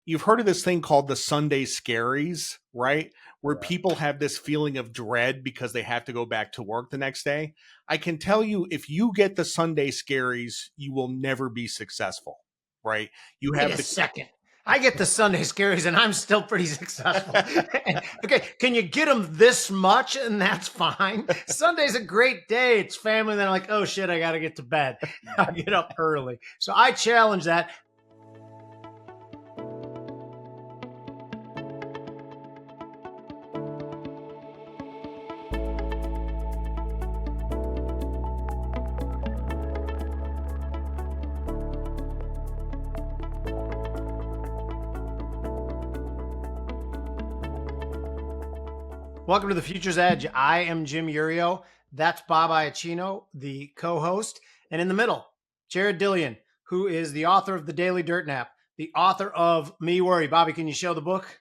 you've heard of this thing called the Sunday scaries, right? Where Yeah. people have this feeling of dread because they have to go back to work the next day. I can tell you, if you get the Sunday scaries, you will never be successful, right? You Wait have a the second. I get the Sunday scaries and I'm still pretty successful. Okay, can you get them this much and that's fine? Sunday's a great day. It's family. Then I'm like, oh shit, I got to get to bed. I get up early. So I challenge that. Welcome to the Future's Edge. I am Jim Urio. That's Bob Iacchino, the co-host. And in the middle, Jared Dillian, who is the author of the Daily Dirt Nap, the author of Me Worry. Bobby, can you show the book?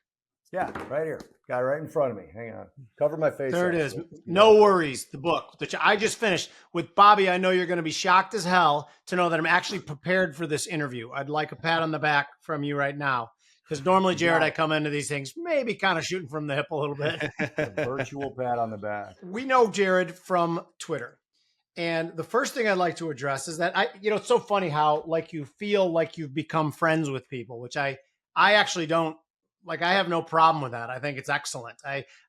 Yeah, right here. Got it right in front of me. Hang on. Cover my face. There it up, is. so No Worries, the book that I just finished. With Bobby, I know you're going to be shocked as hell to know that I'm actually prepared for this interview. I'd like a pat on the back from you right now. Because normally, Jared, I come into these things maybe kind of shooting from the hip a little bit. A virtual pat on the back. We know Jared from Twitter. And the first thing I'd like to address is that it's so funny how like you feel like you've become friends with people, which I actually don't like. I have no problem with that. I think it's excellent.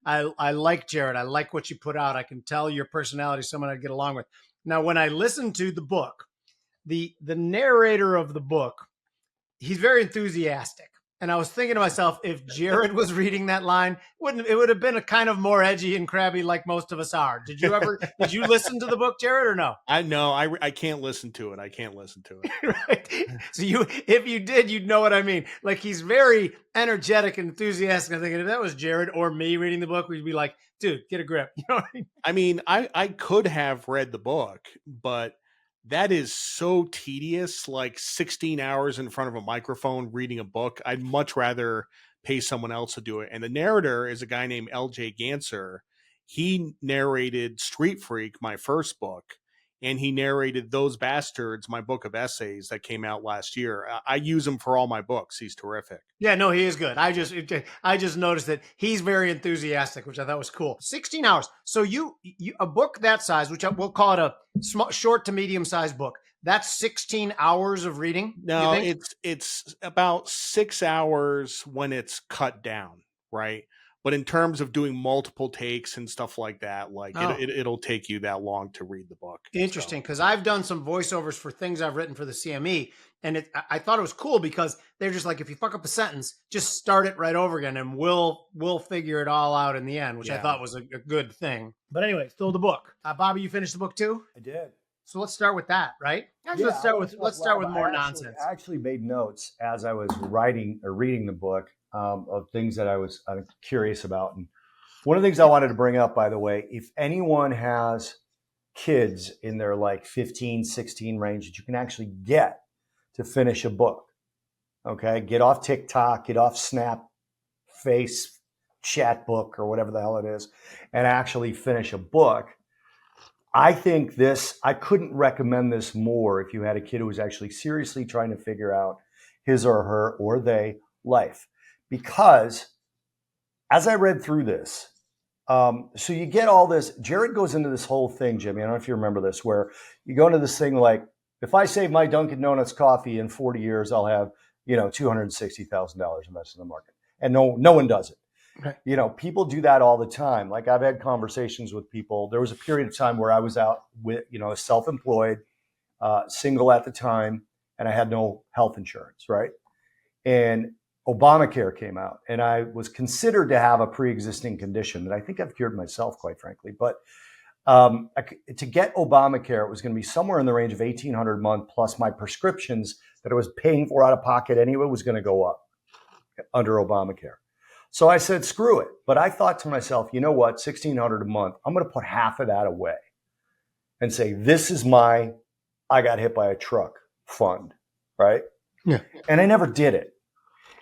I like Jared. I like what you put out. I can tell your personality is someone I'd get along with. Now, when I listen to the book, the narrator of the book, he's very enthusiastic. And I was thinking to myself, if Jared was reading that line, it would have been a kind of more edgy and crabby like most of us are. Did you listen to the book, Jared, or no? I can't listen to it. I can't listen to it. Right. So if you did, you'd know what I mean. Like, he's very energetic and enthusiastic. I'm thinking if that was Jared or me reading the book, we'd be like, dude, get a grip. You know what I mean? I could have read the book, but that is so tedious, like 16 hours in front of a microphone reading a book. I'd much rather pay someone else to do it. And the narrator is a guy named LJ Ganser. He narrated Street Freak, my first book, and he narrated Those Bastards, my book of essays that came out last year. I use him for all my books. He's terrific. Yeah, no, he is good. I just noticed that he's very enthusiastic, which I thought was cool. 16 hours. So you a book that size, which we'll call it a short to medium sized book. That's 16 hours of reading. No, it's about 6 hours when it's cut down, right? But in terms of doing multiple takes and stuff like that, like it'll take you that long to read the book. Interesting, because I've done some voiceovers for things I've written for the CME, and I thought it was cool because they're just like, if you fuck up a sentence, just start it right over again, and we'll figure it all out in the end, which I thought was a good thing. But anyway, still the book. Bobby, you finished the book too? I did. So let's start with that, right? Let's start with more nonsense. I actually made notes as I was writing or reading the book of things that I'm curious about. And one of the things I wanted to bring up, by the way, if anyone has kids in their like 15, 16 range that you can actually get to finish a book, okay? Get off TikTok, get off Snap, Face, Chat Book, or whatever the hell it is, and actually finish a book. I think I couldn't recommend this more if you had a kid who was actually seriously trying to figure out his or her or they life. Because as I read through this, so you get all this, Jared goes into this whole thing, Jimmy, I don't know if you remember this, where you go into this thing like, if I save my Dunkin' Donuts coffee in 40 years, I'll have, $260,000 invested in the market. And no one does it. Right. People do that all the time. Like, I've had conversations with people. There was a period of time where I was out with, self-employed, single at the time, and I had no health insurance, right? And Obamacare came out, and I was considered to have a pre-existing condition that I think I've cured myself, quite frankly. But to get Obamacare, it was going to be somewhere in the range of $1,800 a month, plus my prescriptions that I was paying for out of pocket anyway was going to go up under Obamacare. So I said, screw it. But I thought to myself, you know what, $1,600 a month, I'm going to put half of that away and say, this is my, I got hit by a truck fund, right? Yeah. And I never did it.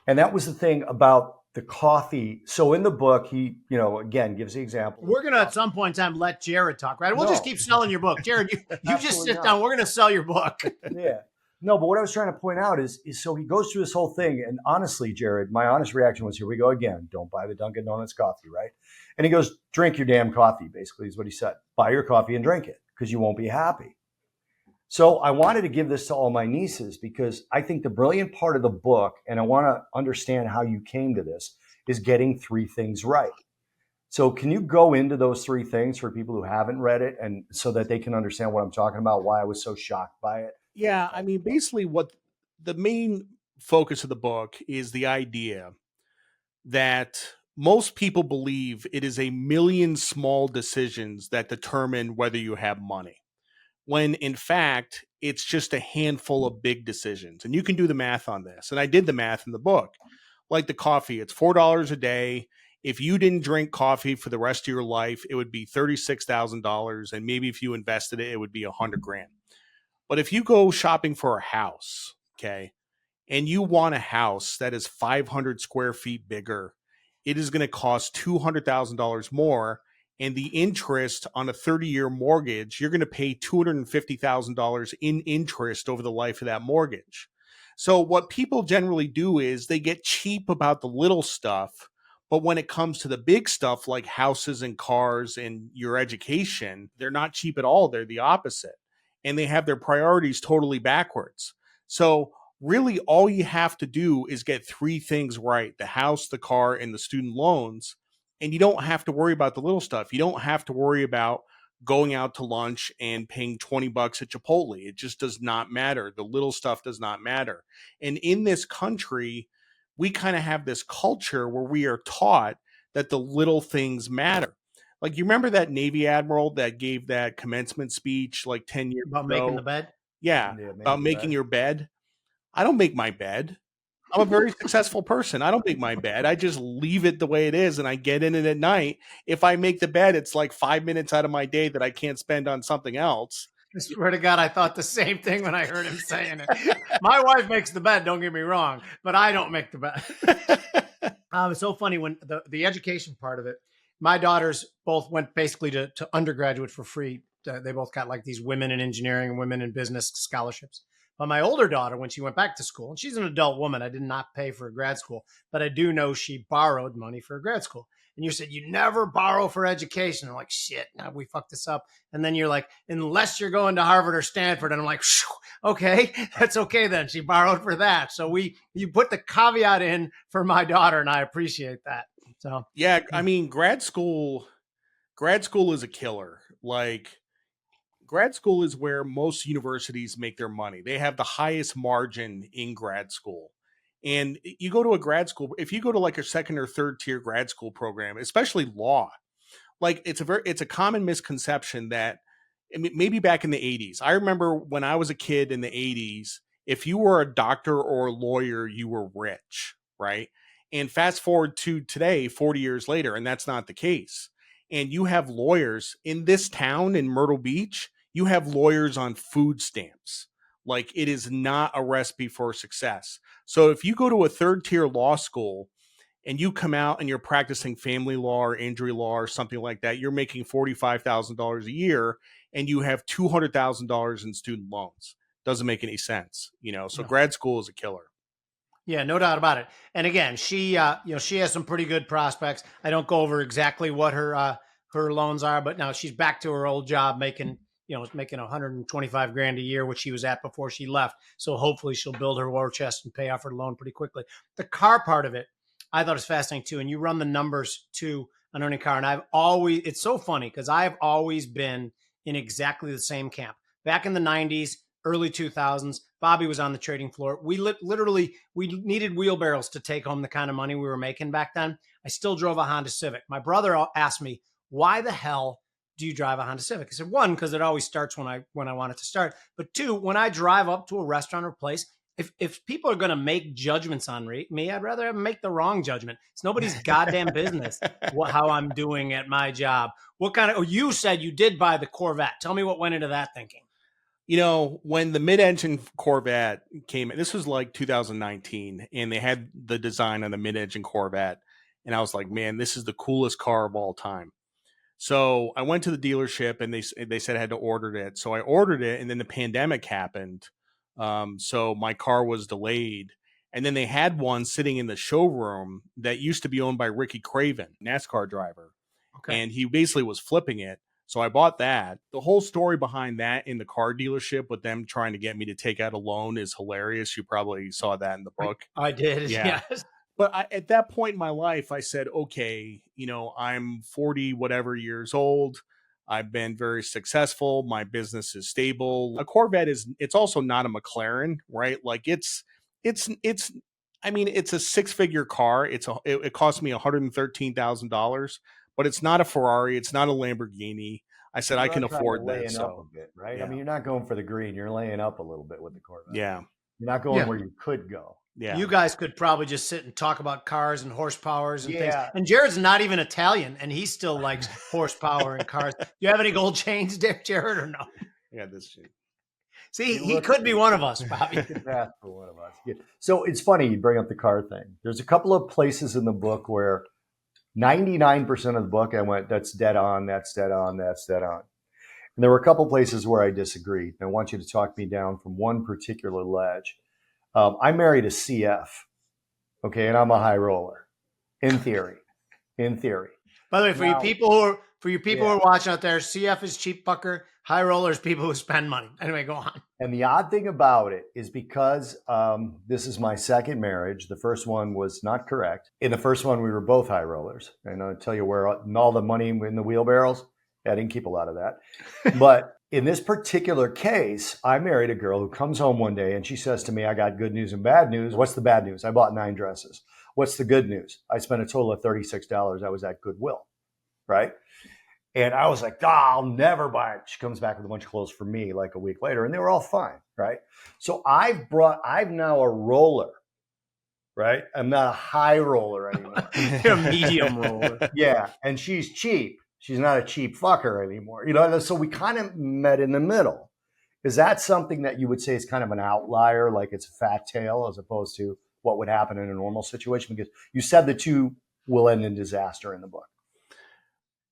And that was the thing about the coffee. So in the book, he, again, gives the example. We're going to, at some point in time, let Jared talk, right? We'll just keep selling your book. Jared, you just sit down. We're going to sell your book. Yeah. No, but what I was trying to point out is so he goes through this whole thing. And honestly, Jared, my honest reaction was, here we go again. Don't buy the Dunkin' Donuts coffee, right? And he goes, drink your damn coffee, basically, is what he said. Buy your coffee and drink it because you won't be happy. So I wanted to give this to all my nieces because I think the brilliant part of the book, and I want to understand how you came to this, is getting three things right. So can you go into those three things for people who haven't read it and so that they can understand what I'm talking about, why I was so shocked by it? Yeah, I mean, basically, what the main focus of the book is the idea that most people believe it is a million small decisions that determine whether you have money, when in fact, it's just a handful of big decisions. And you can do the math on this. And I did the math in the book. Like the coffee, it's $4 a day. If you didn't drink coffee for the rest of your life, it would be $36,000. And maybe if you invested it, it would be $100,000. But if you go shopping for a house, okay, and you want a house that is 500 square feet bigger, it is going to cost $200,000 more. And the interest on a 30-year mortgage, you're going to pay $250,000 in interest over the life of that mortgage. So what people generally do is they get cheap about the little stuff, but when it comes to the big stuff like houses and cars and your education, they're not cheap at all. They're the opposite. And they have their priorities totally backwards. So really all you have to do is get three things right: the house, the car, and the student loans. And you don't have to worry about the little stuff. You don't have to worry about going out to lunch and paying $20 at Chipotle. It just does not matter. The little stuff does not matter. And in this country, we kind of have this culture where we are taught that the little things matter. Like, you remember that Navy admiral that gave that commencement speech like 10 years About ago? making the bed. Yeah, about making your bed. I don't make my bed. I'm a very successful person. I don't make my bed. I just leave it the way it is and I get in it at night. If I make the bed, it's like 5 minutes out of my day that I can't spend on something else. I swear to God, I thought the same thing when I heard him saying it. My wife makes the bed, don't get me wrong, but I don't make the bed. It's so funny when the education part of it, my daughters both went basically to undergraduate for free. They both got like these women in engineering and women in business scholarships. But my older daughter, when she went back to school, and she's an adult woman, I did not pay for a grad school, but I do know she borrowed money for a grad school. And you said, you never borrow for education. I'm like, shit, now we fucked this up. And then you're like, unless you're going to Harvard or Stanford. And I'm like, okay, that's okay then. She borrowed for that. So you put the caveat in for my daughter, and I appreciate that. So yeah, I mean, grad school is a killer. Like, grad school is where most universities make their money. They have the highest margin in grad school. And you go to a grad school, if you go to like a second or third tier grad school program, especially law, like it's a common misconception that, I mean, maybe back in the 80s. I remember when I was a kid in the 80s, if you were a doctor or a lawyer, you were rich, right? And fast forward to today, 40 years later, and that's not the case. And you have lawyers in this town in Myrtle Beach, you have lawyers on food stamps. Like, it is not a recipe for success. So if you go to a third tier law school and you come out and you're practicing family law or injury law or something like that, you're making $45,000 a year and you have $200,000 in student loans. Doesn't make any sense, you know? So grad school is a killer. Yeah, no doubt about it. And again, she has some pretty good prospects. I don't go over exactly what her loans are, but now she's back to her old job making 125 grand a year, which she was at before she left. So hopefully she'll build her war chest and pay off her loan pretty quickly. The car part of it, I thought was fascinating too. And you run the numbers too on owning a car. And it's so funny because I've always been in exactly the same camp. Back in the 90s, early 2000s, Bobby was on the trading floor. We needed wheelbarrows to take home the kind of money we were making back then. I still drove a Honda Civic. My brother asked me, why the hell do you drive a Honda Civic? I said, one, because it always starts when I want it to start. But two, when I drive up to a restaurant or place, if people are going to make judgments on me, I'd rather make the wrong judgment. It's nobody's goddamn business how I'm doing at my job. You said you did buy the Corvette. Tell me what went into that thinking. You know, when the mid-engine Corvette came in, this was like 2019, and they had the design on the mid-engine Corvette, and I was like, man, this is the coolest car of all time. So I went to the dealership, and they said I had to order it. So I ordered it, and then the pandemic happened So my car was delayed. And then they had one sitting in the showroom that used to be owned by Ricky Craven, NASCAR driver. Okay. And he basically was flipping it. So I bought that. The whole story behind that in the car dealership with them trying to get me to take out a loan is hilarious. You probably saw that in the book. I did. Yeah. Yes. But at that point in my life, I said, okay, I'm 40 whatever years old. I've been very successful. My business is stable. A Corvette it's also not a McLaren, right? Like it's I mean, it's a 6-figure car. It cost me $113,000, but it's not a Ferrari. It's not a Lamborghini. I said, You I are can kind of afford that. laying up So a bit, right? yeah. I mean, you're not going for the green. You're laying up a little bit with the Corvette. Yeah. You're not going Yeah. where you could go. Yeah. You guys could probably just sit and talk about cars and horsepowers and things. Yeah. And Jared's not even Italian, and he still likes horsepower and cars. Do you have any gold chains there, Jared, or no? Yeah, this shit. See, You he look- could be one of us, Bobby. You could pass for one of us. Yeah. So it's funny you bring up the car thing. There's a couple of places in the book where 99% of the book I went, that's dead on, that's dead on, that's dead on. And there were a couple places where I disagreed. And I want you to talk me down from one particular ledge. I married a CF, okay, and I'm a high roller, in theory. In theory. By the way, for Now- you people who are watching out there, CF is cheap fucker. High rollers, people who spend money. Anyway, go on. And the odd thing about it is because this is my second marriage, the first one was not correct. In the first one, we were both high rollers. And I'll tell you where all the money in the wheelbarrows, I didn't keep a lot of that. But in this particular case, I married a girl who comes home one day and she says to me, I got good news and bad news. What's the bad news? I bought 9 dresses. What's the good news? I spent a total of $36. I was at Goodwill, right? And I was like, I'll never buy it. She comes back with a bunch of clothes for me like a week later, and they were all fine, right? So I'm now a roller, right? I'm not a high roller anymore. You're a medium roller. Yeah, and she's cheap. She's not a cheap fucker anymore. So we kind of met in the middle. Is that something that you would say is kind of an outlier, like it's a fat tail as opposed to what would happen in a normal situation? Because you said the two will end in disaster in the book.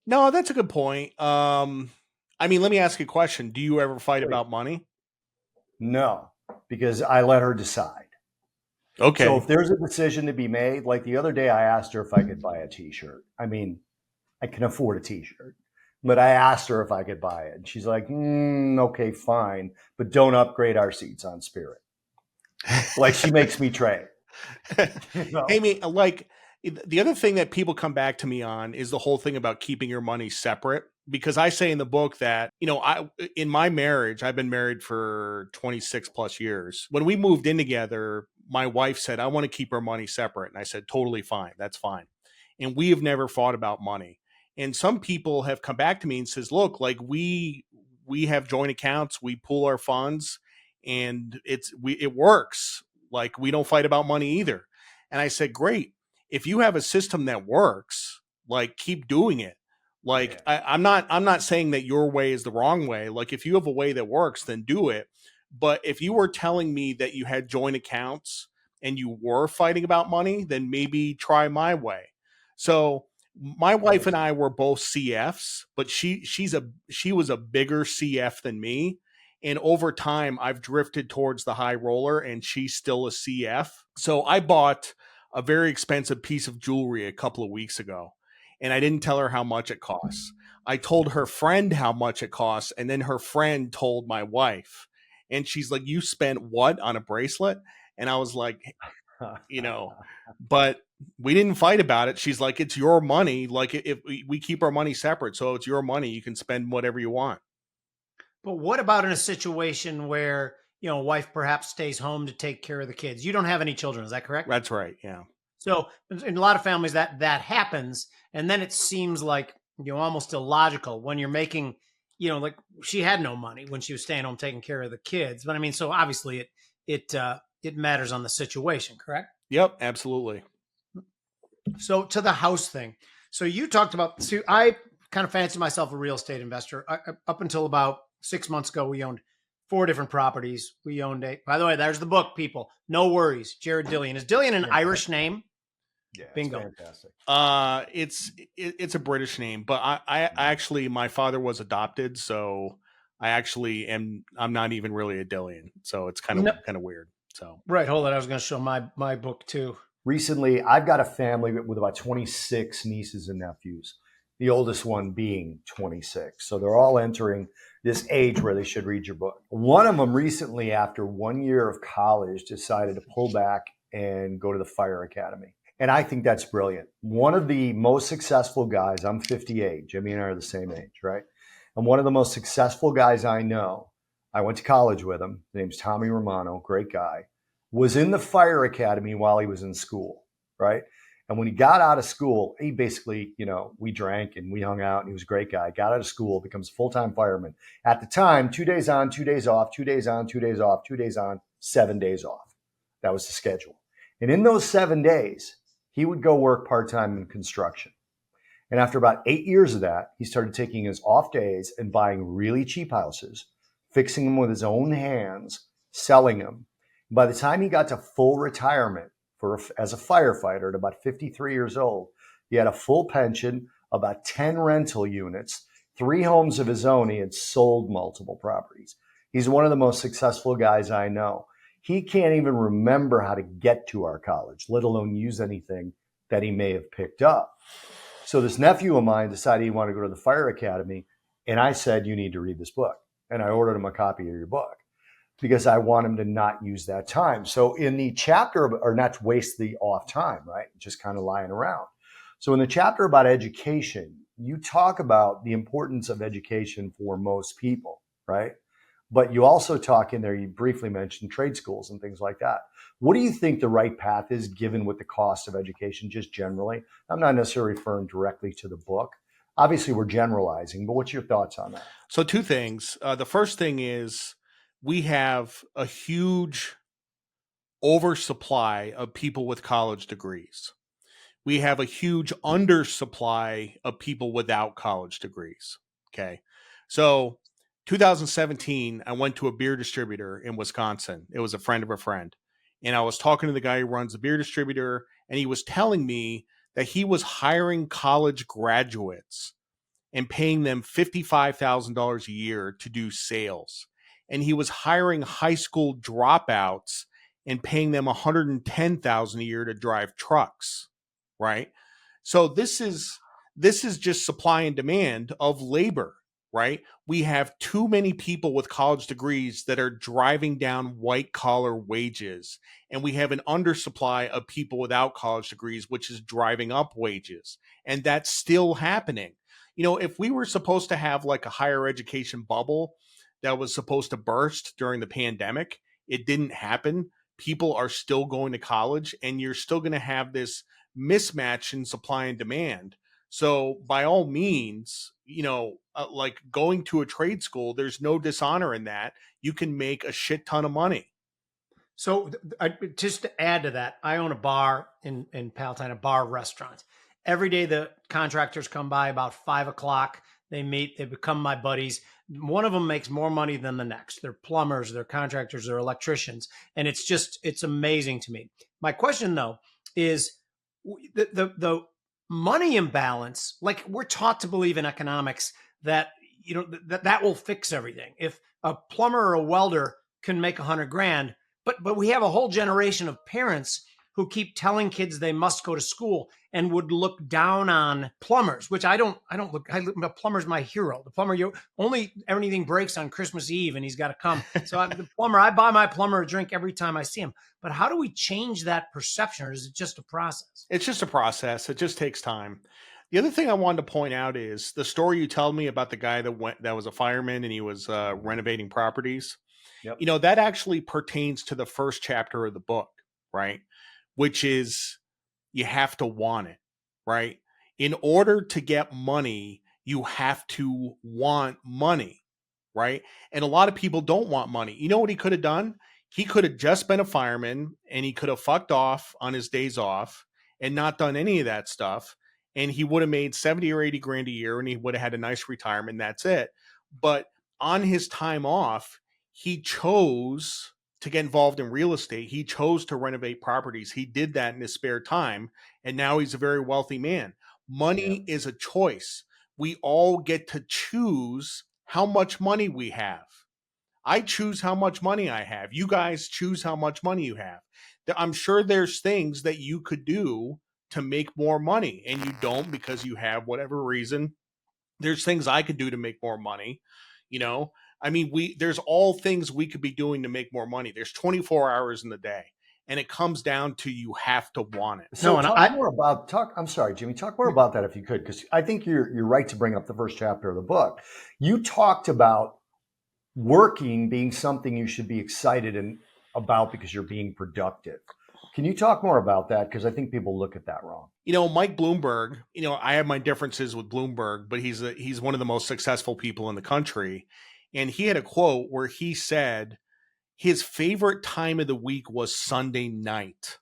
No, that's a good point. I mean, let me ask you a question. Do you ever fight about money? No, because I let her decide. Okay. So if there's a decision to be made, like the other day I asked her if I could buy a t-shirt. I mean, I can afford a t-shirt, but I asked her if I could buy it. And she's like, okay, fine, but don't upgrade our seats on Spirit. Like she makes me trade. Amy, like the other thing that people come back to me on is the whole thing about keeping your money separate. Because I say in the book that, in my marriage, I've been married for 26 plus years. When we moved in together, my wife said, I want to keep our money separate. And I said, totally fine. That's fine. And we have never fought about money. And some people have come back to me and says, look, like we have joint accounts, we pool our funds and it works. Like we don't fight about money either. And I said, great. If you have a system that works, like keep doing it. Like yeah. I'm not saying that your way is the wrong way. Like if you have a way that works, then do it. But if you were telling me that you had joint accounts and you were fighting about money, then maybe try my way. So my wife and I were both CFs, but she was a bigger CF than me. And over time, I've drifted towards the high roller and she's still a CF. So I bought a very expensive piece of jewelry a couple of weeks ago. And I didn't tell her how much it costs. I told her friend how much it costs. And then her friend told my wife. And she's like, you spent what on a bracelet? And I was like, but we didn't fight about it. She's like, it's your money. Like if we keep our money separate. So it's your money. You can spend whatever you want. But what about in a situation where, wife perhaps stays home to take care of the kids? You don't have any children. Is that correct? That's right. Yeah. So in a lot of families that happens. And then it seems like, almost illogical when you're making, like she had no money when she was staying home taking care of the kids. But I mean, so obviously it matters on the situation, correct? Yep, absolutely. So to the house thing. So you talked about, I kind of fancy myself a real estate investor. Up until about 6 months ago, we owned 4 different properties. We owned by the way, there's the book, people. No worries. Jared Dillian. Is Dillian an Irish name? Yeah, bingo. Fantastic. It's a British name, but I actually, my father was adopted. So I actually am. I'm not even really a Dillian, so it's kind No, of weird. So right. Hold on. I was going to show my book too. Recently, I've got a family with about 26 nieces and nephews, the oldest one being 26. So they're all entering this age where they should read your book. One of them recently, after 1 year of college, decided to pull back and go to the fire academy. And I think that's brilliant. One of the most successful guys, I'm 58, Jimmy and I are the same age, right? And one of the most successful guys I know, I went to college with him. His name's Tommy Romano, great guy, was in the fire academy while he was in school, right? And when he got out of school, he basically, we drank and we hung out and he was a great guy. Got out of school, becomes a full-time fireman. At the time, 2 days on, 2 days off, 2 days on, 2 days off, 2 days on, 7 days off. That was the schedule. And in those 7 days, he would go work part-time in construction. And after about 8 years of that, he started taking his off days and buying really cheap houses, fixing them with his own hands, selling them. By the time he got to full retirement as a firefighter at about 53 years old, he had a full pension, about 10 rental units, 3 homes of his own. He had sold multiple properties. He's one of the most successful guys I know. He can't even remember how to get to our college, let alone use anything that he may have picked up. So this nephew of mine decided he wanted to go to the fire academy. And I said, you need to read this book. And I ordered him a copy of your book because I want him to not use that time. So in the chapter, or not to waste the off time, right? Just kind of lying around. So in the chapter about education, you talk about the importance of education for most people, right? But you also talk in there, you briefly mentioned trade schools and things like that. What do you think the right path is given with the cost of education just generally? I'm not necessarily referring directly to the book. Obviously, we're generalizing, but what's your thoughts on that? So 2 things. The first thing is we have a huge oversupply of people with college degrees. We have a huge undersupply of people without college degrees. Okay. So 2017, I went to a beer distributor in Wisconsin. It was a friend of a friend. And I was talking to the guy who runs the beer distributor, and he was telling me that he was hiring college graduates and paying them $55,000 a year to do sales. And he was hiring high school dropouts and paying them $110,000 a year to drive trucks, right? So this is just supply and demand of labor, right? We have too many people with college degrees that are driving down white collar wages, and we have an undersupply of people without college degrees, which is driving up wages. And that's still happening. If we were supposed to have like a higher education bubble that was supposed to burst during the pandemic, it didn't happen. People are still going to college, and you're still going to have this mismatch in supply and demand. So by all means, like going to a trade school, there's no dishonor in that. You can make a shit ton of money. So just to add to that, I own a bar in Palatine, a bar restaurant. Every day the contractors come by about 5 o'clock. They meet, they become my buddies. One of them makes more money than the next. They're plumbers, they're contractors, they're electricians. And it's amazing to me. My question though is the money imbalance. Like, we're taught to believe in economics that, that will fix everything. If a plumber or a welder can make 100 grand, but we have a whole generation of parents who keep telling kids they must go to school and would look down on plumbers, which I don't look. The plumber's my hero. The plumber, everything breaks on Christmas Eve and he's got to come. So the plumber, I buy my plumber a drink every time I see him. But how do we change that perception, or is it just a process? It's just a process. It just takes time. The other thing I wanted to point out is the story you told me about the guy that was a fireman and he was renovating properties. Yep. That actually pertains to the first chapter of the book, right? Which is, you have to want it, right? In order to get money, you have to want money, right? And a lot of people don't want money. You know what he could have done? He could have just been a fireman and he could have fucked off on his days off and not done any of that stuff. And he would have made 70 or 80 grand a year and he would have had a nice retirement. That's it. But on his time off, he chose to get involved in real estate. He chose to renovate properties. He did that in his spare time. And now he's a very wealthy man. Money is a choice. We all get to choose how much money we have. I choose how much money I have. You guys choose how much money you have. I'm sure there's things that you could do to make more money and you don't because you have whatever reason. There's things I could do to make more money, you know? I mean, there's all things we could be doing to make more money. There's 24 hours in the day, and it comes down to you have to want it. So I'm sorry, Jimmy, talk more about that if you could, because I think you're right to bring up the first chapter of the book. You talked about working being something you should be excited about because you're being productive. Can you talk more about that? Because I think people look at that wrong. You know, Mike Bloomberg, you know, I have my differences with Bloomberg, but he's one of the most successful people in the country. And he had a quote where he said his favorite time of the week was Sunday night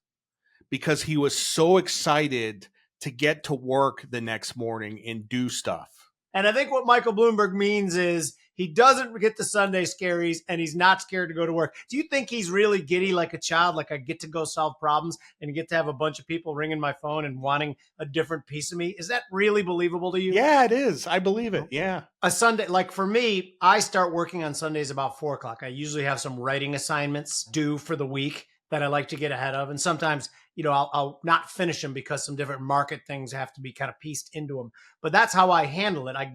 because he was so excited to get to work the next morning and do stuff. And I think what Michael Bloomberg means is he doesn't get the Sunday scaries and he's not scared to go to work. Do you think he's really giddy like a child, like I get to go solve problems and get to have a bunch of people ringing my phone and wanting a different piece of me? Is that really believable to you? Yeah, it is. I believe it. Yeah. A Sunday, like for me, I start working on Sundays about 4:00. I usually have some writing assignments due for the week that I like to get ahead of. And sometimes, you know, I'll not finish them because some different market things have to be kind of pieced into them. But that's how I handle it. I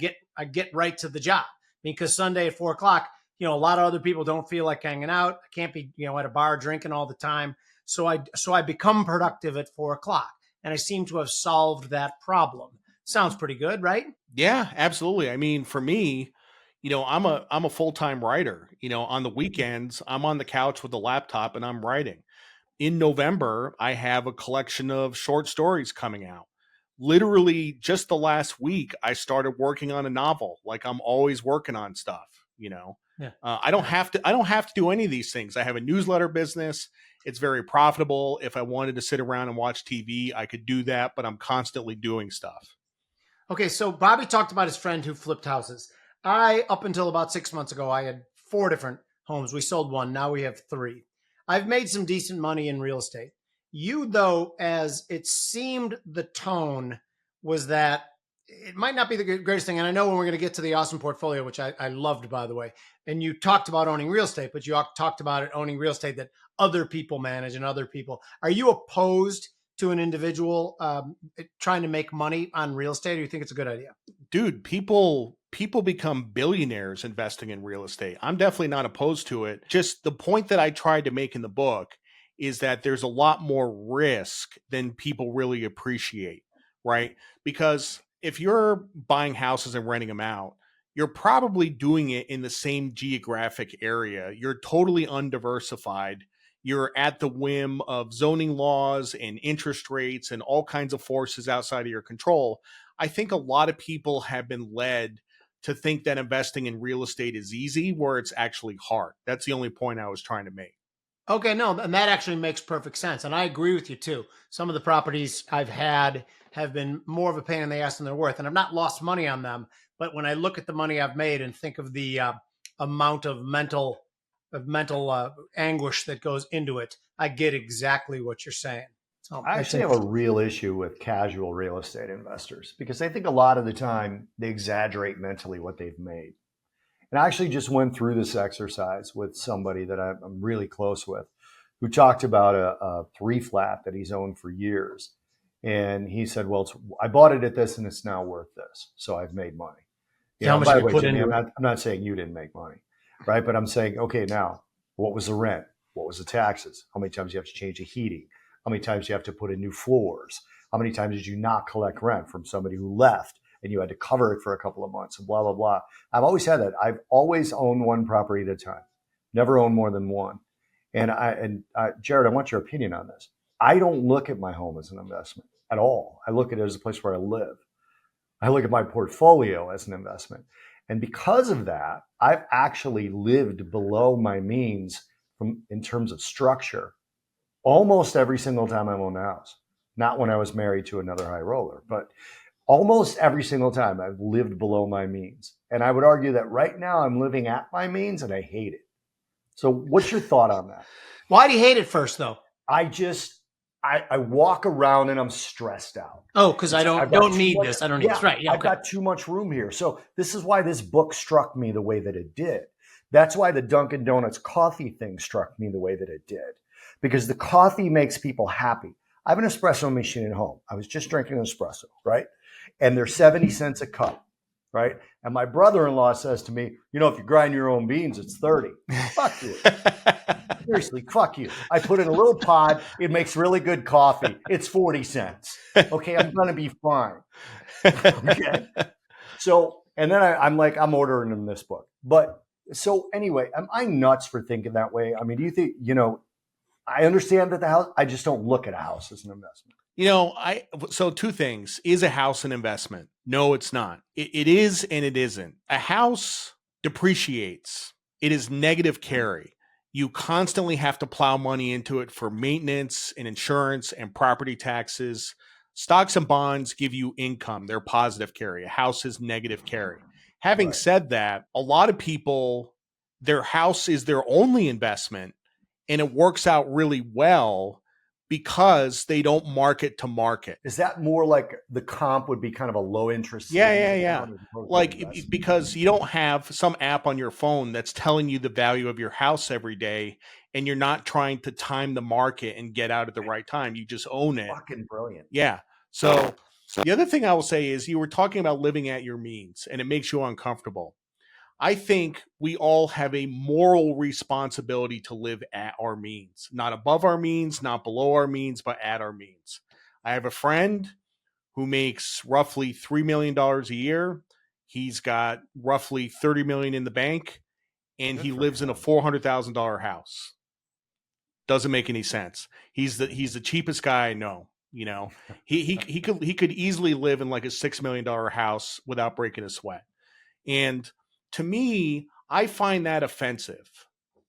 get right to the job because Sunday at 4:00, you know, a lot of other people don't feel like hanging out. I can't be, you know, at a bar drinking all the time. So I become productive at 4:00, and I seem to have solved that problem. Sounds pretty good, right? Yeah, absolutely. I mean, for me, you know, I'm a full-time writer. You know, on the weekends, I'm on the couch with a laptop and I'm writing. In November, I have a collection of short stories coming out. Literally just the last week, I started working on a novel. Like I'm always working on stuff, you know. Yeah. I don't have to do any of these things. I have a newsletter business. It's very profitable. If I wanted to sit around and watch TV, I could do that, but I'm constantly doing stuff. Okay, so Bobby talked about his friend who flipped houses. Up until about 6 months ago, I had 4 different homes. We sold one. Now we have 3. I've made some decent money in real estate. You, though, as it seemed the tone was that it might not be the greatest thing. And I know when we're going to get to the awesome portfolio, which I loved, by the way, and you talked about owning real estate, but you talked about it owning real estate that other people manage and other people. Are you opposed to an individual trying to make money on real estate, or do you think it's a good idea? Dude, people become billionaires investing in real estate. I'm definitely not opposed to it. Just the point that I tried to make in the book is that there's a lot more risk than people really appreciate, right? Because if you're buying houses and renting them out, you're probably doing it in the same geographic area. You're totally undiversified. You're at the whim of zoning laws and interest rates and all kinds of forces outside of your control. I think a lot of people have been led to think that investing in real estate is easy, where it's actually hard. That's the only point I was trying to make. Okay, no, and that actually makes perfect sense. And I agree with you too. Some of the properties I've had have been more of a pain in the ass than they're worth. And I've not lost money on them. But when I look at the money I've made and think of the amount of mental anguish that goes into it, I get exactly what you're saying. So I actually have a real issue with casual real estate investors because I think a lot of the time they exaggerate mentally what they've made. And I actually just went through this exercise with somebody that I'm really close with who talked about a 3-flat that he's owned for years. And he said, well, I bought it at this and it's now worth this. So I've made money. How much you put into it? I'm not saying you didn't make money, right? But I'm saying, okay, now what was the rent? What was the taxes? How many times you have to change the heating? How many times you have to put in new floors? How many times did you not collect rent from somebody who left and you had to cover it for a couple of months and blah, blah, blah. I've always had that. I've always owned one property at a time, never owned more than one. And Jared, I want your opinion on this. I don't look at my home as an investment at all. I look at it as a place where I live. I look at my portfolio as an investment. And because of that, I've actually lived below my means in terms of structure almost every single time I owned a house. Not when I was married to another high roller, but almost every single time I've lived below my means. And I would argue that right now I'm living at my means and I hate it. So what's your thought on that? Why do you hate it first, though? I just I walk around and I'm stressed out. Oh, because I I've got don't too need much- this. I don't need this. Right. Yeah. I've Okay. got too much room here. So this is why this book struck me the way that it did. That's why the Dunkin' Donuts coffee thing struck me the way that it did, because the coffee makes people happy. I have an espresso machine at home. I was just drinking an espresso, right? And they're 70 cents a cup, right? And my brother-in-law says to me, if you grind your own beans, it's 30. Fuck you. Seriously, fuck you. I put in a little pod. It makes really good coffee. It's 40 cents. Okay, I'm going to be fine. Okay. So, and then I'm like, I'm ordering them this book. But so anyway, am I nuts for thinking that way? I mean, do you think, I understand that the house, I just don't look at a house as an investment. So two things. Is a house an investment? No, it's not. It is and it isn't. A house depreciates. It is negative carry. You constantly have to plow money into it for maintenance and insurance and property taxes. Stocks and bonds give you income. They're positive carry. A house is negative carry. Having Right. said that, a lot of people, their house is their only investment, and it works out really well because they don't market to market. Is that more like the comp would be kind of a low interest? Yeah. Like, because you don't have some app on your phone that's telling you the value of your house every day, and you're not trying to time the market and get out at the right time. You just own it. Fucking brilliant. Yeah. So the other thing I will say is, you were talking about living at your means and it makes you uncomfortable. I think we all have a moral responsibility to live at our means, not above our means, not below our means, but at our means. I have a friend who makes roughly $3 million a year. He's got roughly 30 million in the bank, and he lives in a $400,000 house. Doesn't make any sense. He's the cheapest guy I know. He could easily live in like a $6 million house without breaking a sweat. And to me, I find that offensive.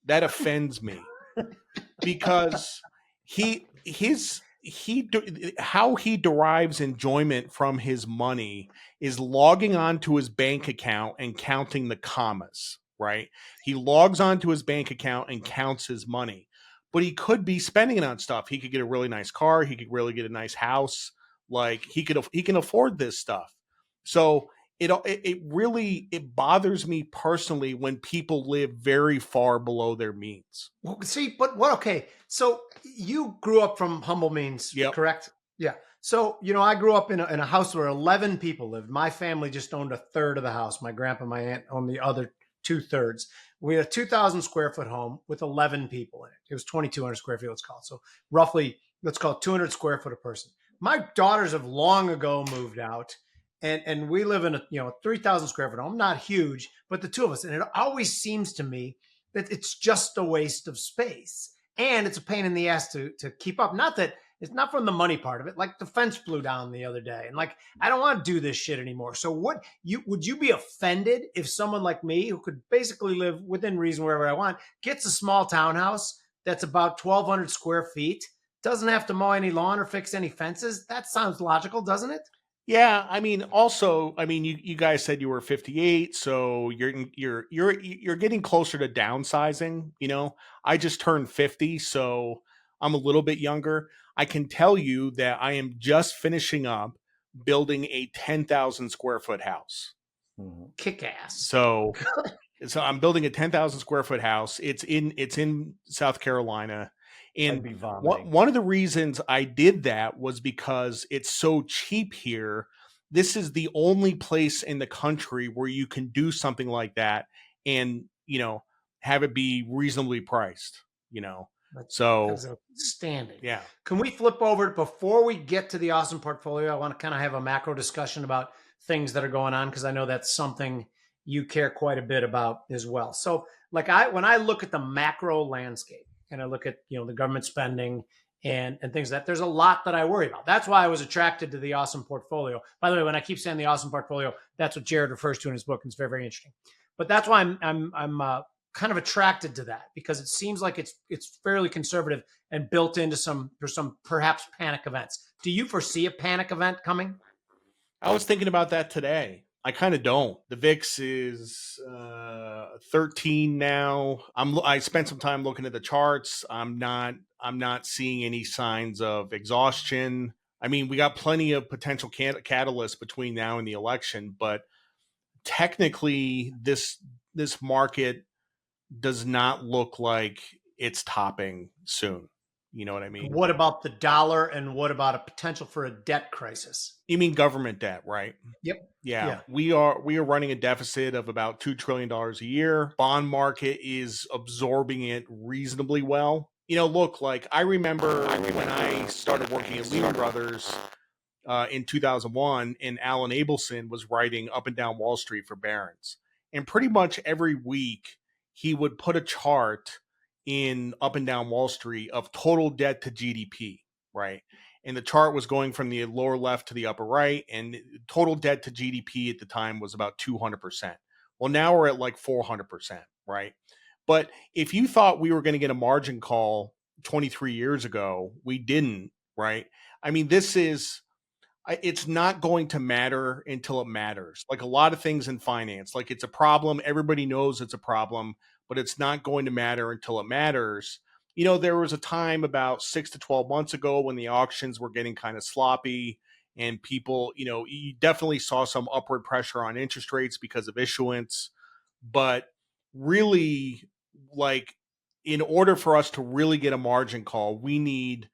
That offends me because how he derives enjoyment from his money is logging onto his bank account and counting the commas, right? He logs onto his bank account and counts his money, but he could be spending it on stuff. He could get a really nice car. He could really get a nice house. Like he can afford this stuff. So it bothers me personally when people live very far below their means. Well, see, but what? Okay, so you grew up from humble means, Yep. correct? Yeah. So I grew up in a house where 11 people lived. My family just owned a third of the house. My grandpa, and my aunt owned the other 2/3. We had a 2,000 square foot home with 11 people in it. It was 2,200 square feet, let's call it. So roughly, let's call it 200 square foot a person. My daughters have long ago moved out. And we live in a 3,000 square foot home, not huge, but the two of us. And it always seems to me that it's just a waste of space, and it's a pain in the ass to keep up. Not that it's not from the money part of it. Like the fence blew down the other day, and like I don't want to do this shit anymore. So would you be offended if someone like me, who could basically live within reason wherever I want, gets a small townhouse that's about 1,200 square feet, doesn't have to mow any lawn or fix any fences? That sounds logical, doesn't it? Yeah, you guys said you were 58, so you're getting closer to downsizing. I just turned 50, so I'm a little bit younger. I can tell you that I am just finishing up building a 10,000 square foot house. Kick ass. So I'm building a 10,000 square foot house. It's in South Carolina. And one of the reasons I did that was because it's so cheap here. This is the only place in the country where you can do something like that and, have it be reasonably priced, So That's outstanding. Yeah. Can we flip over before we get to the awesome portfolio? I want to kind of have a macro discussion about things that are going on, because I know that's something you care quite a bit about as well. So like when I look at the macro landscape, and I look at, the government spending and things there's a lot that I worry about. That's why I was attracted to the awesome portfolio. By the way, when I keep saying the awesome portfolio, that's what Jared refers to in his book, and it's very, very interesting. But that's why I'm kind of attracted to that, because it seems like it's fairly conservative and built into some perhaps panic events. Do you foresee a panic event coming? I was thinking about that today. I kind of don't. The VIX is 13 now. I spent some time looking at the charts. I'm not seeing any signs of exhaustion. I mean, we got plenty of potential catalysts between now and the election, but technically this market does not look like it's topping soon. You know what I mean? What about the dollar, and what about a potential for a debt crisis? You mean government debt, right? Yep. Yeah. We are running a deficit of about $2 trillion a year. Bond market is absorbing it reasonably well. You know, look, like I remember when I started working at Lehman Brothers in 2001, and Alan Abelson was writing Up and Down Wall Street for Barron's. And pretty much every week he would put a chart in Up and Down Wall Street of total debt to GDP, right? And the chart was going from the lower left to the upper right, and total debt to GDP at the time was about 200%. Well, now we're at like 400%, right? But if you thought we were going to get a margin call 23 years ago, we didn't, right? I mean, it's not going to matter until it matters. Like a lot of things in finance, like it's a problem. Everybody knows it's a problem, but it's not going to matter until it matters. You know, there was a time about 6 to 12 months ago when the auctions were getting kind of sloppy, and people, you know, you definitely saw some upward pressure on interest rates because of issuance. But really, like, in order for us to really get a margin call, we need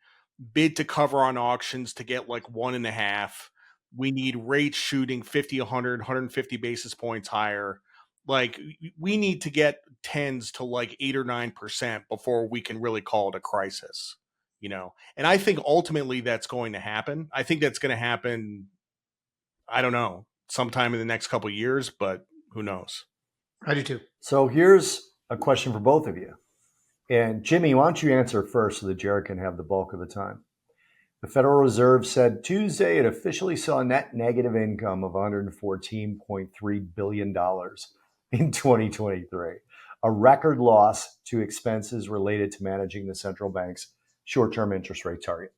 bid to cover on auctions to get like 1.5. We need rates shooting 50, 100, 150 basis points higher. Like we need to get tens to like 8 or 9% before we can really call it a crisis, you know? And I think ultimately that's going to happen. I think that's going to happen, I don't know, sometime in the next couple of years, but who knows? I do too. So here's a question for both of you. And Jimmy, why don't you answer first so that Jared can have the bulk of the time? The Federal Reserve said Tuesday it officially saw net negative income of $114.3 billion in 2023, a record loss to expenses related to managing the central bank's short-term interest rate target.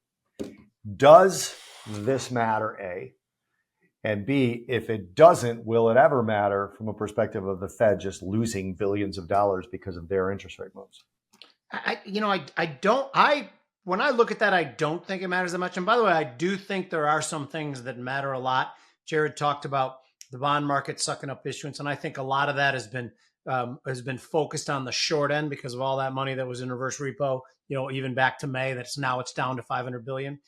Does this matter, A? And B, if it doesn't, will it ever matter from a perspective of the Fed just losing billions of dollars because of their interest rate moves? When I look at that, I don't think it matters that much. And by the way, I do think there are some things that matter a lot. Jared talked about the bond market sucking up issuance, and I think a lot of that has been focused on the short end because of all that money that was in reverse repo. You know, even back to May, it's down to 500 billion.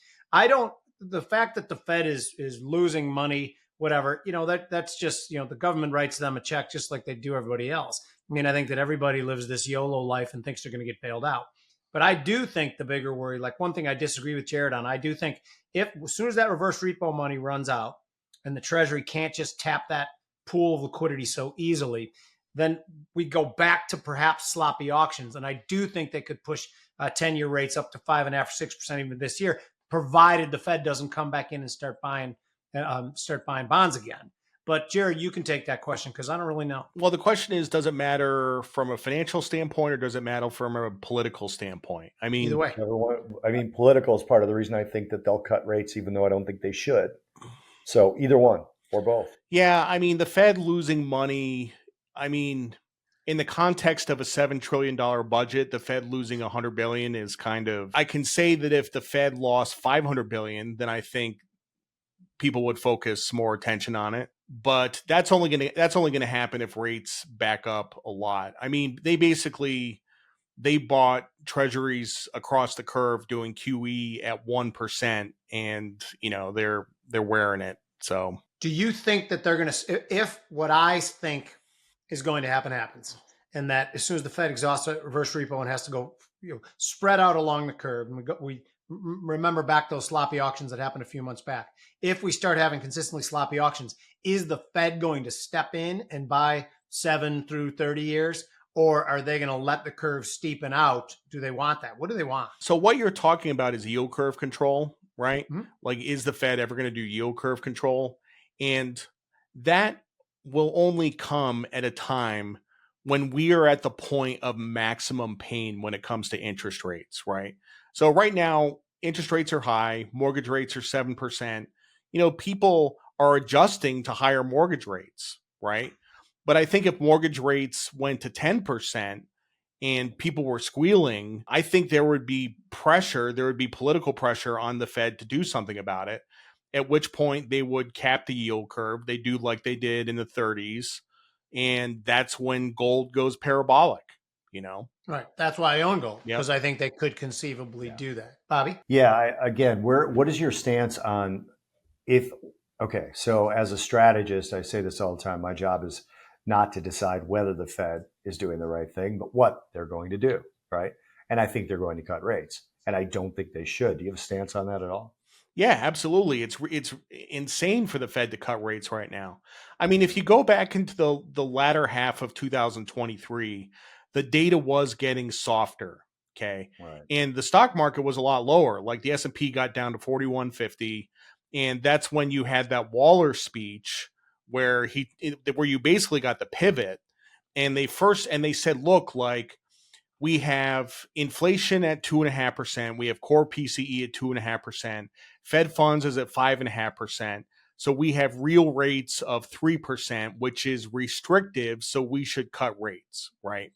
The fact that the Fed is losing money, whatever, you know, that's just, you know, the government writes them a check just like they do everybody else. I mean, I think that everybody lives this YOLO life and thinks they're going to get bailed out. But I do think the bigger worry, like one thing I disagree with Jared on, I do think as soon as that reverse repo money runs out and the Treasury can't just tap that pool of liquidity so easily, then we go back to perhaps sloppy auctions. And I do think they could push 10-year rates up to 5.5% or 6% even this year, provided the Fed doesn't come back in and start buying bonds again. But Jared, you can take that question because I don't really know. Well, the question is, does it matter from a financial standpoint or does it matter from a political standpoint? I mean, either way. Political is part of the reason I think that they'll cut rates, even though I don't think they should. So either one or both. Yeah, I mean, the Fed losing money, I mean, in the context of a $7 trillion budget, the Fed losing $100 billion is kind of, I can say that if the Fed lost $500 billion, then I think people would focus more attention on it. But that's only going to happen if rates back up a lot. I mean, they bought treasuries across the curve doing QE at 1%, and you know they're wearing it. So, do you think that they're going to, if what I think is going to happen happens, and that as soon as the Fed exhausts a reverse repo and has to go, you know, spread out along the curve, and we remember back those sloppy auctions that happened a few months back. If we start having consistently sloppy auctions, is the Fed going to step in and buy 7 through 30 years? Or are they going to let the curve steepen out? Do they want that? What do they want? So what you're talking about is yield curve control, right? Mm-hmm. Like, is the Fed ever going to do yield curve control? And that will only come at a time when we are at the point of maximum pain when it comes to interest rates, right? So right now, interest rates are high, mortgage rates are 7%. You know, people are adjusting to higher mortgage rates, right? But I think if mortgage rates went to 10% and people were squealing, I think there would be political pressure on the Fed to do something about it, at which point they would cap the yield curve. They do like they did in the 30s. And that's when gold goes parabolic, you know? Right. That's why I own gold, Yep. because I think they could conceivably do that. Bobby? Yeah. Again, what is your stance on okay, so as a strategist, I say this all the time. My job is not to decide whether the Fed is doing the right thing, but what they're going to do, right? And I think they're going to cut rates, and I don't think they should. Do you have a stance on that at all? Yeah, absolutely. It's insane for the Fed to cut rates right now. I mean, if you go back into the latter half of 2023, the data was getting softer, okay? Right. And the stock market was a lot lower. Like the S&P got down to 4150, and that's when you had that Waller speech where you basically got the pivot, and they said, look, like, we have inflation at 2.5%. We have core PCE at 2.5%. Fed funds is at 5.5%. So we have real rates of 3%, which is restrictive. So we should cut rates, right?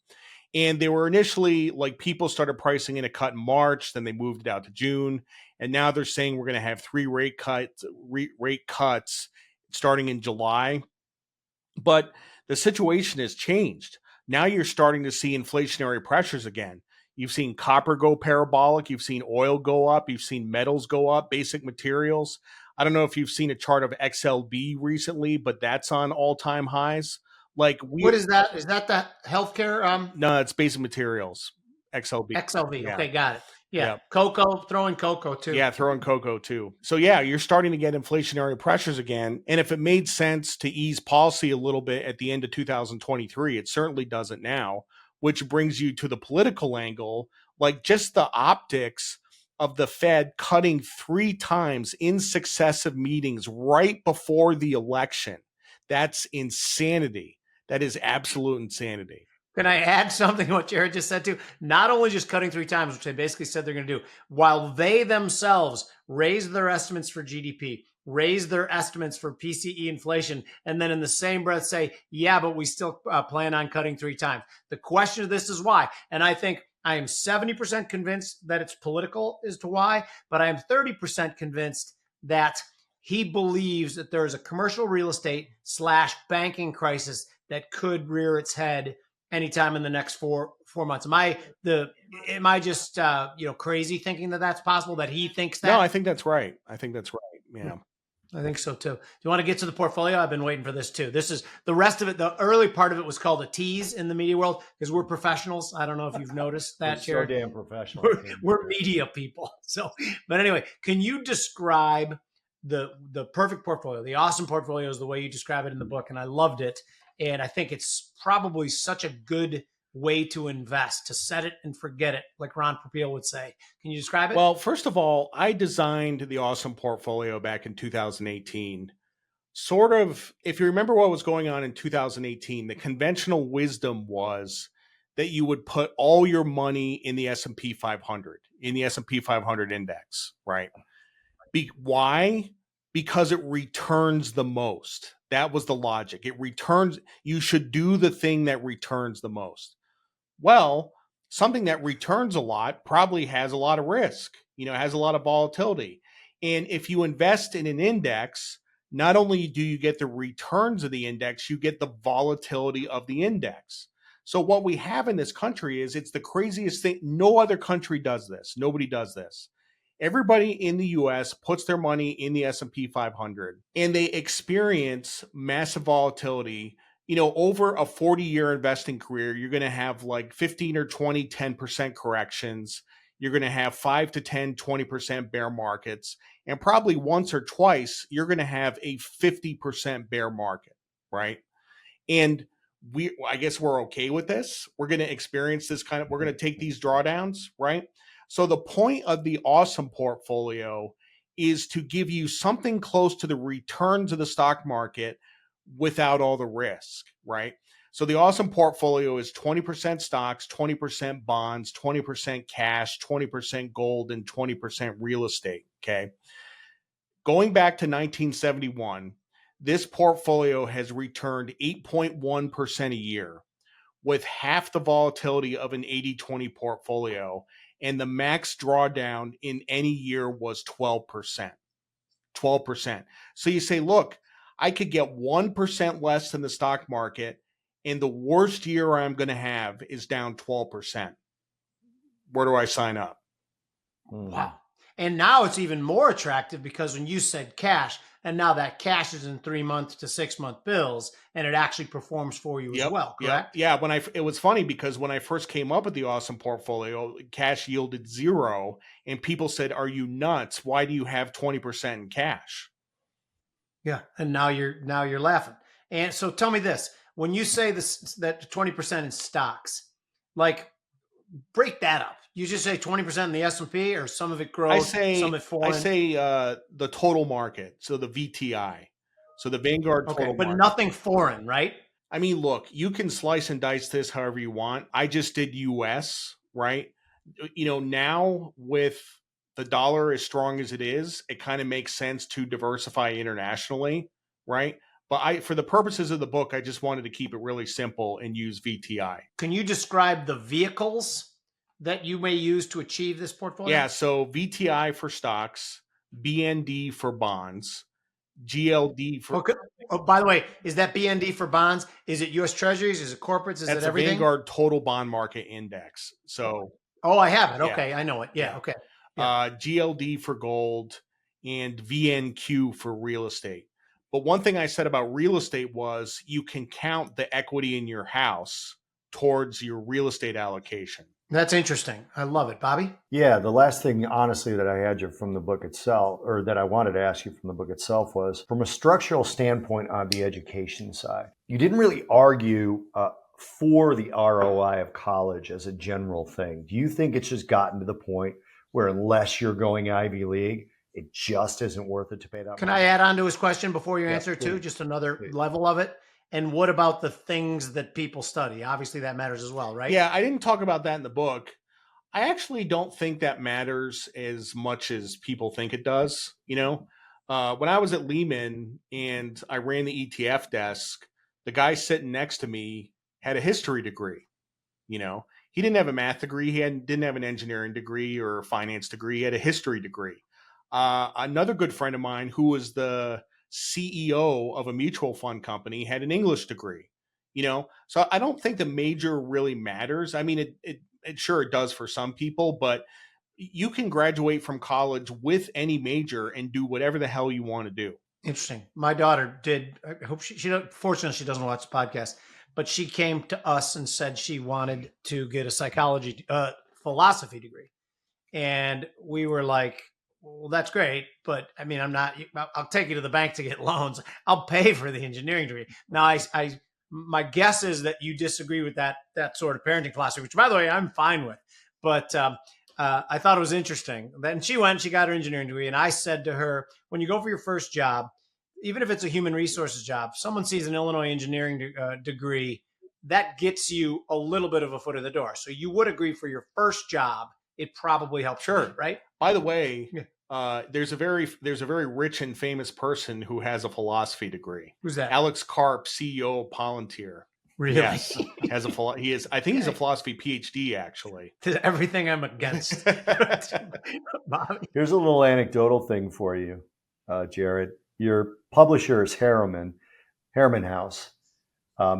And they were initially like people started pricing in a cut in March, then they moved it out to June, and now they're saying we're going to have 3 rate cuts starting in July. But the situation has changed. Now you're starting to see inflationary pressures again. You've seen copper go parabolic. You've seen oil go up. You've seen metals go up, basic materials. I don't know if you've seen a chart of XLB recently, but that's on all-time highs. Like What is that? Is that the healthcare? No, it's basic materials. XLB. XLV. Yeah. Okay, got it. Yeah. Yeah. Cocoa, throwing cocoa too. Yeah, throwing cocoa too. So yeah, you're starting to get inflationary pressures again. And if it made sense to ease policy a little bit at the end of 2023, it certainly doesn't now, which brings you to the political angle, like just the optics of the Fed cutting 3 times in successive meetings right before the election. That's insanity. That is absolute insanity. Can I add something to what Jared just said too? Not only just cutting 3 times, which they basically said they're going to do, while they themselves raise their estimates for GDP, raise their estimates for PCE inflation, and then in the same breath say, yeah, but we still plan on cutting 3 times. The question of this is why. And I think I am 70% convinced that it's political as to why, but I am 30% convinced that he believes that there is a commercial real estate / banking crisis that could rear its head anytime in the next four months. Am I just crazy thinking that that's possible, that he thinks that? No, I think that's right. Yeah. I think so too. Do you want to get to the portfolio? I've been waiting for this too. This is the rest of it. The early part of it was called a tease in the media world because we're professionals. I don't know if you've noticed that, Jared. So damn professional. We're media people. So, but anyway, can you describe the perfect portfolio? The awesome portfolio is the way you describe it in the book, and I loved it. And I think it's probably such a good way to invest, to set it and forget it, like Ron Popeil would say. Can you describe it? Well, first of all, I designed the awesome portfolio back in 2018. Sort of, if you remember what was going on in 2018, the conventional wisdom was that you would put all your money in the S&P 500, in the S&P 500 index, right? Why? Because it returns the most. That was the logic. It returns, you should do the thing that returns the most. Well, something that returns a lot probably has a lot of risk, has a lot of volatility. And if you invest in an index, not only do you get the returns of the index, you get the volatility of the index. So what we have in this country is it's the craziest thing. No other country does this. Nobody does this. Everybody in the US puts their money in the S&P 500 and they experience massive volatility. Over a 40-year investing career, you're going to have like 15 or 20, 10% corrections. You're going to have 5 to 10, 20% bear markets. And probably once or twice, you're going to have a 50% bear market, right? And I guess we're okay with this. We're going to experience this we're going to take these drawdowns, right? So the point of the awesome portfolio is to give you something close to the returns of the stock market without all the risk, right? So the awesome portfolio is 20% stocks, 20% bonds, 20% cash, 20% gold, and 20% real estate, okay? Going back to 1971, this portfolio has returned 8.1% a year with half the volatility of an 80-20 portfolio. And the max drawdown in any year was 12%. 12%. So you say, look, I could get 1% less than the stock market, and the worst year I'm going to have is down 12%. Where do I sign up? Wow. And now it's even more attractive because when you said cash, and now that cash is in 3 month to 6 month bills, and it actually performs for you as well, correct? Yeah. It was funny because when I first came up with the awesome portfolio, cash yielded 0, and people said, "Are you nuts? Why do you have 20% in cash?" Yeah, and now you're laughing. And so tell me this: when you say this that 20% in stocks, like break that up. You just say 20% in the S&P, or some of it growth, some of it foreign? I say the total market, so the VTI, so the Vanguard total but market. nothing foreign, right? I mean, look, you can slice and dice this however you want. I just did US, right? Now with the dollar as strong as it is, it kind of makes sense to diversify internationally, right? But for the purposes of the book, I just wanted to keep it really simple and use VTI. Can you describe the vehicles that you may use to achieve this portfolio? Yeah, so VTI for stocks, BND for bonds, GLD for... Okay. Oh, by the way, is that BND for bonds? Is it U.S. Treasuries? Is it corporates? Is That's it everything? the Vanguard Total Bond Market Index. So... Oh, I have it. Okay, I know it. Yeah, okay. Yeah. GLD for gold, and VNQ for real estate. But one thing I said about real estate was you can count the equity in your house towards your real estate allocation. That's interesting. I love it. Bobby? Yeah, the last thing, honestly, that I had you from the book itself, or that I wanted to ask you from the book itself, was from a structural standpoint on the education side. You didn't really argue for the ROI of college as a general thing. Do you think it's just gotten to the point where unless you're going Ivy League, it just isn't worth it to pay that Can money? I add on to his question before you answer too? Just another level of it. And what about the things that people study? Obviously that matters as well, right? Yeah, I didn't talk about that in the book. I actually don't think that matters as much as people think it does. When I was at Lehman and I ran the ETF desk, the guy sitting next to me had a history degree. He didn't have a math degree. He didn't have an engineering degree or a finance degree. He had a history degree. Another good friend of mine who was the CEO of a mutual fund company had an English degree. So I don't think the major really matters. I mean, it sure it does for some people, but you can graduate from college with any major and do whatever the hell you want to do. Interesting. My daughter did. I hope fortunately she doesn't watch the podcast, but she came to us and said she wanted to get a psychology, philosophy degree. And we were like, well, that's great, but I mean, I'll take you to the bank to get loans. I'll pay for the engineering degree. Now, my guess is that you disagree with that sort of parenting philosophy, which, by the way, I'm fine with. But I thought it was interesting. Then she got her engineering degree, and I said to her, when you go for your first job, even if it's a human resources job, someone sees an Illinois engineering degree, that gets you a little bit of a foot in the door. So you would agree for your first job, it probably helps. Sure. You, right? By the way, there's a very rich and famous person who has a philosophy degree. Who's that? Alex Karp, CEO of Palantir. Really? Yes, has a I think he's a philosophy PhD actually. Everything I'm against. Bobby. Here's a little anecdotal thing for you, Jared. Your publisher is Harriman House.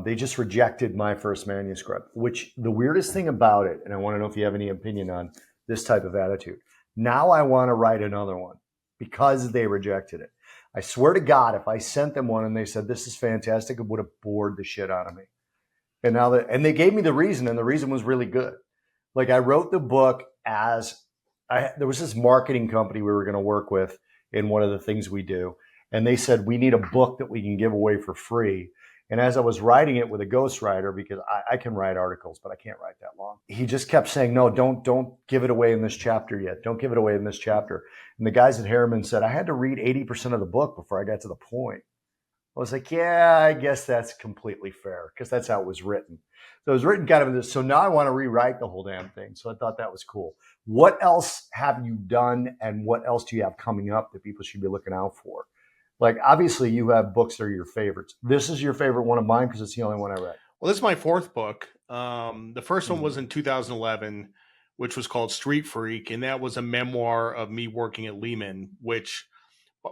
They just rejected my first manuscript, which the weirdest thing about it, and I want to know if you have any opinion on this type of attitude. Now I want to write another one because they rejected it. I swear to God, if I sent them one and they said, this is fantastic, it would have bored the shit out of me. And they gave me the reason, and the reason was really good. Like, I wrote the book there was this marketing company we were going to work with in one of the things we do. And they said, we need a book that we can give away for free. And as I was writing it with a ghostwriter, because I can write articles, but I can't write that long, he just kept saying, no, don't give it away in this chapter yet. Don't give it away in this chapter. And the guys at Harriman said, I had to read 80% of the book before I got to the point. I was like, yeah, I guess that's completely fair, because that's how it was written. So it was written kind of in this. So now I want to rewrite the whole damn thing. So I thought that was cool. What else have you done, and what else do you have coming up that people should be looking out for? Like, obviously, you have books that are your favorites. This is your favorite one of mine because it's the only one I read. Well, this is my fourth book. The first one Mhm. was in 2011, which was called Street Freak, and that was a memoir of me working at Lehman, which,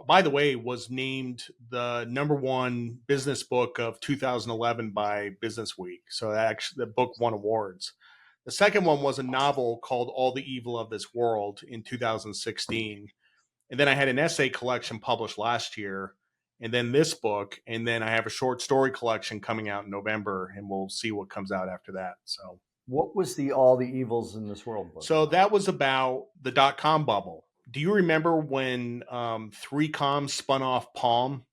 by the way, was named the #1 business book of 2011 by Business Week. So the book won awards. The second one was a novel called All the Evil of This World in 2016. And then I had an essay collection published last year, and then this book, and then I have a short story collection coming out in November, and we'll see what comes out after that. So, What was the All the Evils in This World book? so that was about the .com bubble. Do you remember when 3Com spun off Palm?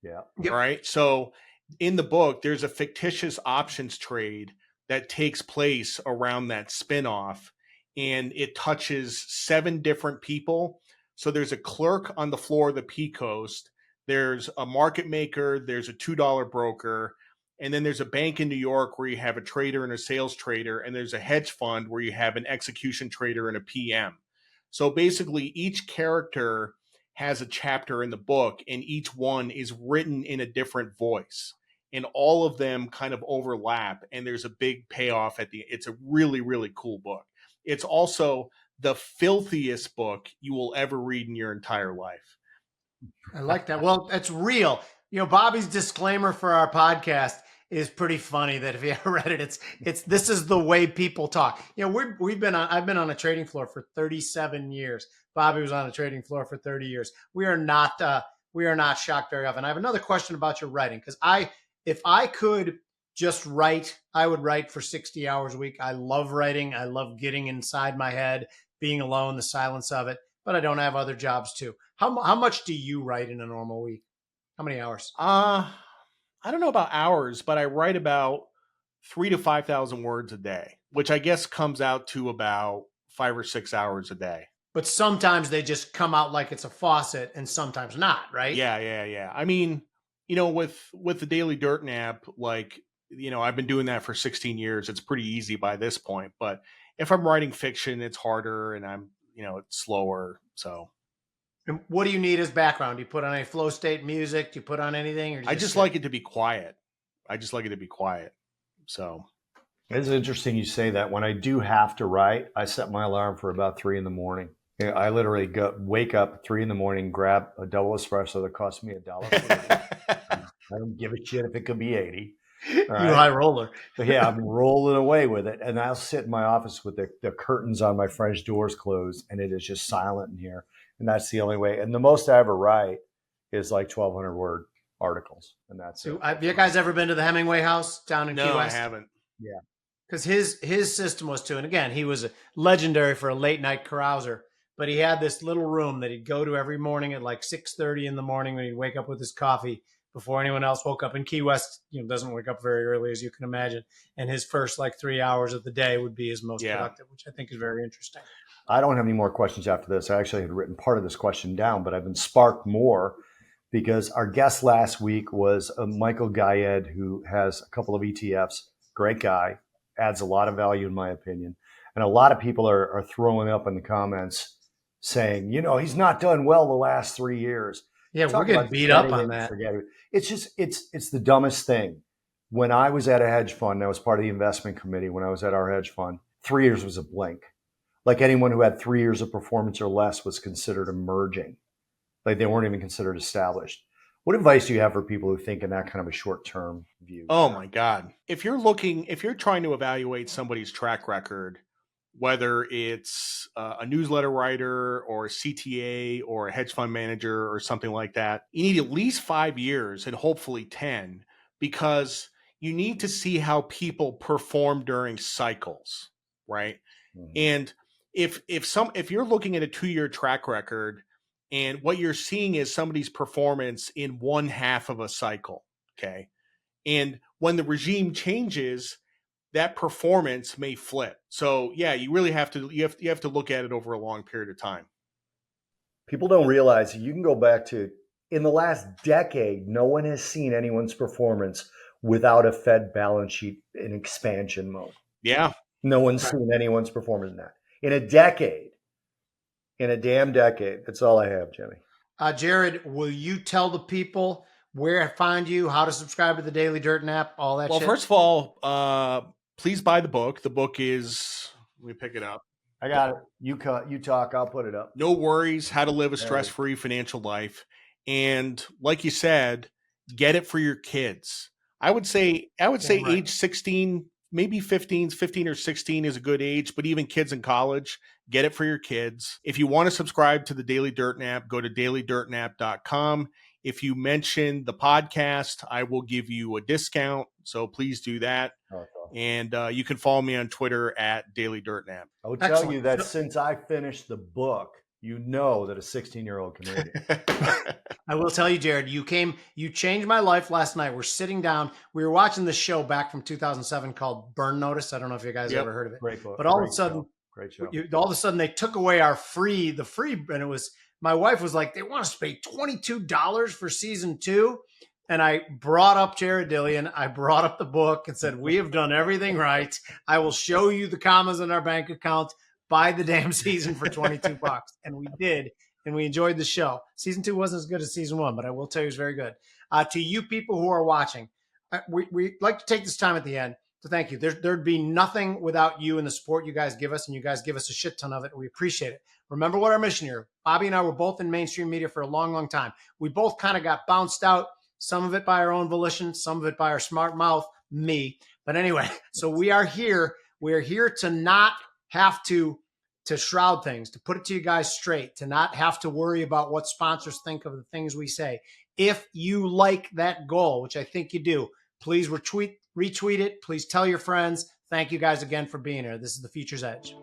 Yeah. Yep. Right. So in the book, there's a fictitious options trade that takes place around that spinoff, and it touches 7 different people. So there's a clerk on the floor of the P Coast, there's a market maker, there's a $2 broker, and then there's a bank in New York where you have a trader and a sales trader, and there's a hedge fund where you have an execution trader and a PM. So basically, each character has a chapter in the book, and each one is written in a different voice. And all of them kind of overlap, and there's a big payoff at the end. It's a really, really cool book. It's also the filthiest book you will ever read in your entire life. I like that. Well, that's real. Bobby's disclaimer for our podcast is pretty funny. That if you ever read it, it's this is the way people talk. I've been on a trading floor for 37 years. Bobby was on a trading floor for 30 years. We are not shocked very often. I have another question about your writing, because if I could just write, I would write for 60 hours a week. I love writing. I love getting inside my head, being alone, the silence of it. But I don't have other jobs too. How much do you write in a normal week? How many hours? I don't know about hours, but I write about 3,000 to 5,000 words a day, which I guess comes out to about 5 or 6 hours a day. But sometimes they just come out like it's a faucet, and sometimes not, right? Yeah. I mean, with the Daily Dirt app, like, I've been doing that for 16 years. It's pretty easy by this point. But if I'm writing fiction, it's harder, and I'm, it's slower. So. And what do you need as background? Do you put on any flow state music? Do you put on anything? Or I just like it to be quiet. So. It's interesting you say that. When I do have to write, I set my alarm for about 3 a.m. I literally wake up at 3 a.m, grab a double espresso that cost me $1. I don't give a shit if it could be 80. Right? You high roller. But yeah, I'm rolling away with it. And I'll sit in my office with the curtains on my French doors closed, and it is just silent in here. And that's the only way. And the most I ever write is like 1,200 word articles. And that's it. Have you guys ever been to the Hemingway house down in Key West? No, I haven't. Yeah. Because his system was and again, he was legendary for a late night carouser, but he had this little room that he'd go to every morning at like 6:30 in the morning when he'd wake up with his coffee before anyone else woke up. In Key West, doesn't wake up very early, as you can imagine. And his first like 3 hours of the day would be his most productive, which I think is very interesting. I don't have any more questions after this. I actually had written part of this question down, but I've been sparked more because our guest last week was Michael Gayed, who has a couple of ETFs. Great guy, adds a lot of value in my opinion. And a lot of people are throwing up in the comments saying, he's not done well the last 3 years. Yeah, we're getting beat up on that. It's just, it's the dumbest thing. When I was at a hedge fund, I was part of the investment committee. When I was at our hedge fund, 3 years was a blink. Like anyone who had 3 years of performance or less was considered emerging. Like they weren't even considered established. What advice do you have for people who think in that kind of a short-term view? Oh my God. If you're trying to evaluate somebody's track record, whether it's a newsletter writer or a CTA or a hedge fund manager or something like that, you need at least 5 years and hopefully 10, because you need to see how people perform during cycles, right? Mm-hmm. And if you're looking at a 2-year track record and what you're seeing is somebody's performance in one half of a cycle, okay? And when the regime changes, that performance may flip. So yeah, you really have to look at it over a long period of time. People don't realize you can go back to in the last decade, no one has seen anyone's performance without a Fed balance sheet in expansion mode. Yeah. No one's seen anyone's performance in that. In a decade, in a damn decade. That's all I have, Jimmy. Jared, will you tell the people where to find you, how to subscribe to the Daily Dirt Nap, all that Well, shit? first of all, please buy the book. The book is, let me pick it up. I got it. You talk. I'll put it up. No Worries, How to Live a There it is. Stress-Free Financial Life. And like you said, get it for your kids. I would say Right. age 16, maybe 15 or 16 is a good age, but even kids in college, get it for your kids. If you want to subscribe to the Daily Dirt Nap, go to dailydirtnap.com. If you mention the podcast, I will give you a discount. So please do that. Oh, that's awesome. And you can follow me on Twitter at Daily Dirt Nap. I will tell Excellent. you that since I finished the book, you know that a 16-year-old can read it. I will tell you, Jared, you changed my life last night. We're sitting down. We were watching this show back from 2007 called Burn Notice. I don't know if you guys ever heard of it. Great book. But all of a sudden, great show. all of a sudden they took away the free, and it was, my wife was like, they want us to pay $22 for season 2. And I brought up Jared Dillian. I brought up the book and said, we have done everything right. I will show you the commas in our bank account. Buy the damn season for $22. And we did. And we enjoyed the show. Season 2 wasn't as good as season 1, but I will tell you it's very good. To you people who are watching, we like to take this time at the end to thank you. There'd be nothing without you and the support you guys give us, and you guys give us a shit ton of it. We appreciate it. Remember what our mission here. Bobby and I were both in mainstream media for a long, long time. We both kind of got bounced out, some of it by our own volition, some of it by our smart mouth, me. But anyway, so we are here. We are here to not have to shroud things, to put it to you guys straight, to not have to worry about what sponsors think of the things we say. If you like that goal, which I think you do, please retweet it. Please tell your friends. Thank you guys again for being here. This is The Future's Edge.